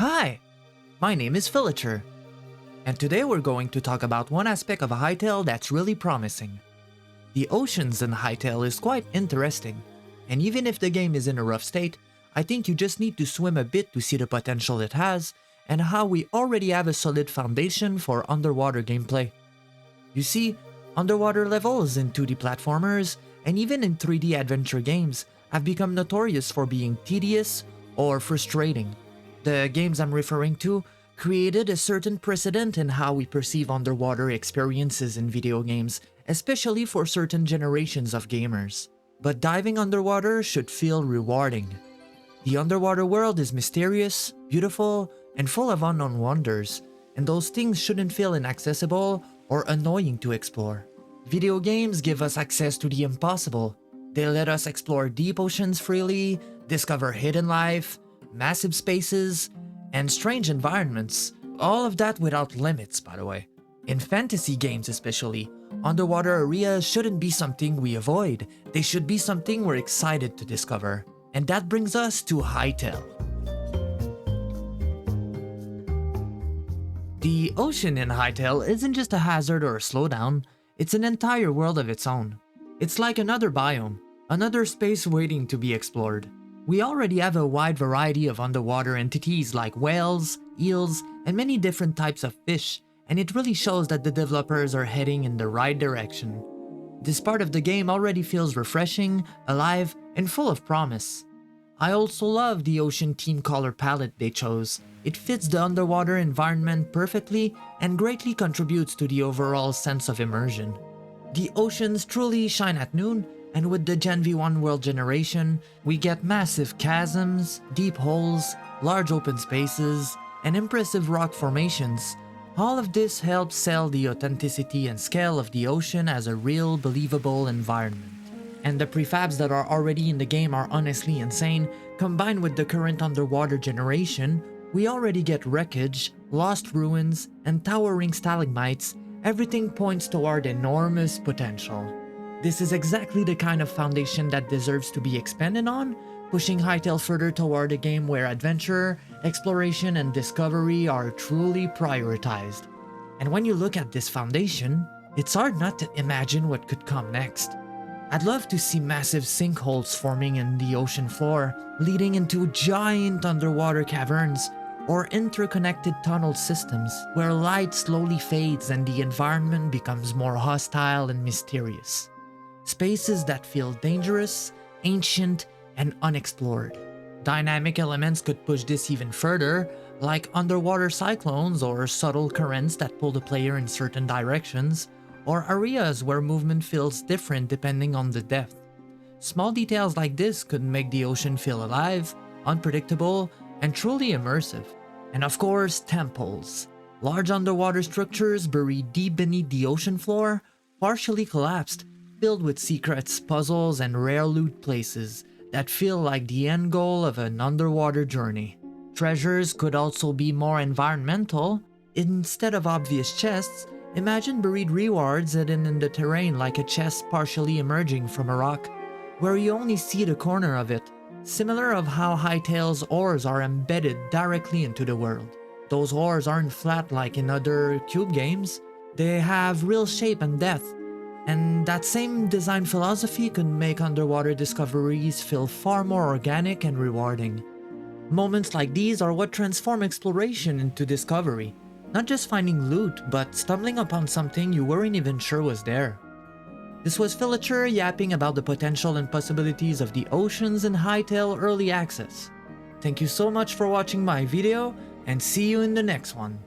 Hi, my name is Villager, and today we're going to talk about one aspect of Hytale that's really promising. The oceans in Hytale is quite interesting, and even if the game is in a rough state, I think you just need to swim a bit to see the potential it has, and how we already have a solid foundation for underwater gameplay. You see, underwater levels in 2D platformers, and even in 3D adventure games, have become notorious for being tedious or frustrating. The games I'm referring to created a certain precedent in how we perceive underwater experiences in video games, especially for certain generations of gamers. But diving underwater should feel rewarding. The underwater world is mysterious, beautiful, and full of unknown wonders, and those things shouldn't feel inaccessible or annoying to explore. Video games give us access to the impossible. They let us explore deep oceans freely, discover hidden life, massive spaces, and strange environments. All of that without limits, by the way. In fantasy games especially, underwater areas shouldn't be something we avoid. They should be something we're excited to discover. And that brings us to Hytale. The ocean in Hytale isn't just a hazard or a slowdown, it's an entire world of its own. It's like another biome, another space waiting to be explored. We already have a wide variety of underwater entities like whales, eels, and many different types of fish, and it really shows that the developers are heading in the right direction. This part of the game already feels refreshing, alive, and full of promise. I also love the ocean theme color palette they chose. It fits the underwater environment perfectly and greatly contributes to the overall sense of immersion. The oceans truly shine at noon, and with the Gen V1 world generation, we get massive chasms, deep holes, large open spaces, and impressive rock formations. All of this helps sell the authenticity and scale of the ocean as a real, believable environment. And the prefabs that are already in the game are honestly insane. Combined with the current underwater generation, we already get wreckage, lost ruins, and towering stalagmites. Everything points toward enormous potential. This is exactly the kind of foundation that deserves to be expanded on, pushing Hytale further toward a game where adventure, exploration, and discovery are truly prioritized. And when you look at this foundation, it's hard not to imagine what could come next. I'd love to see massive sinkholes forming in the ocean floor, leading into giant underwater caverns, or interconnected tunnel systems where light slowly fades and the environment becomes more hostile and mysterious. Spaces that feel dangerous, ancient, and unexplored. Dynamic elements could push this even further, like underwater cyclones or subtle currents that pull the player in certain directions, or areas where movement feels different depending on the depth. Small details like this could make the ocean feel alive, unpredictable, and truly immersive. And of course, temples. Large underwater structures buried deep beneath the ocean floor, partially collapsed, filled with secrets, puzzles, and rare loot places that feel like the end goal of an underwater journey. Treasures could also be more environmental. Instead of obvious chests, imagine buried rewards hidden in the terrain like a chest partially emerging from a rock, where you only see the corner of it, similar of how Hytale's ores are embedded directly into the world. Those ores aren't flat like in other cube games, they have real shape and depth, and that same design philosophy could make underwater discoveries feel far more organic and rewarding. Moments like these are what transform exploration into discovery. Not just finding loot, but stumbling upon something you weren't even sure was there. This was Villager yapping about the potential and possibilities of the oceans in Hytale Early Access. Thank you so much for watching my video, and see you in the next one.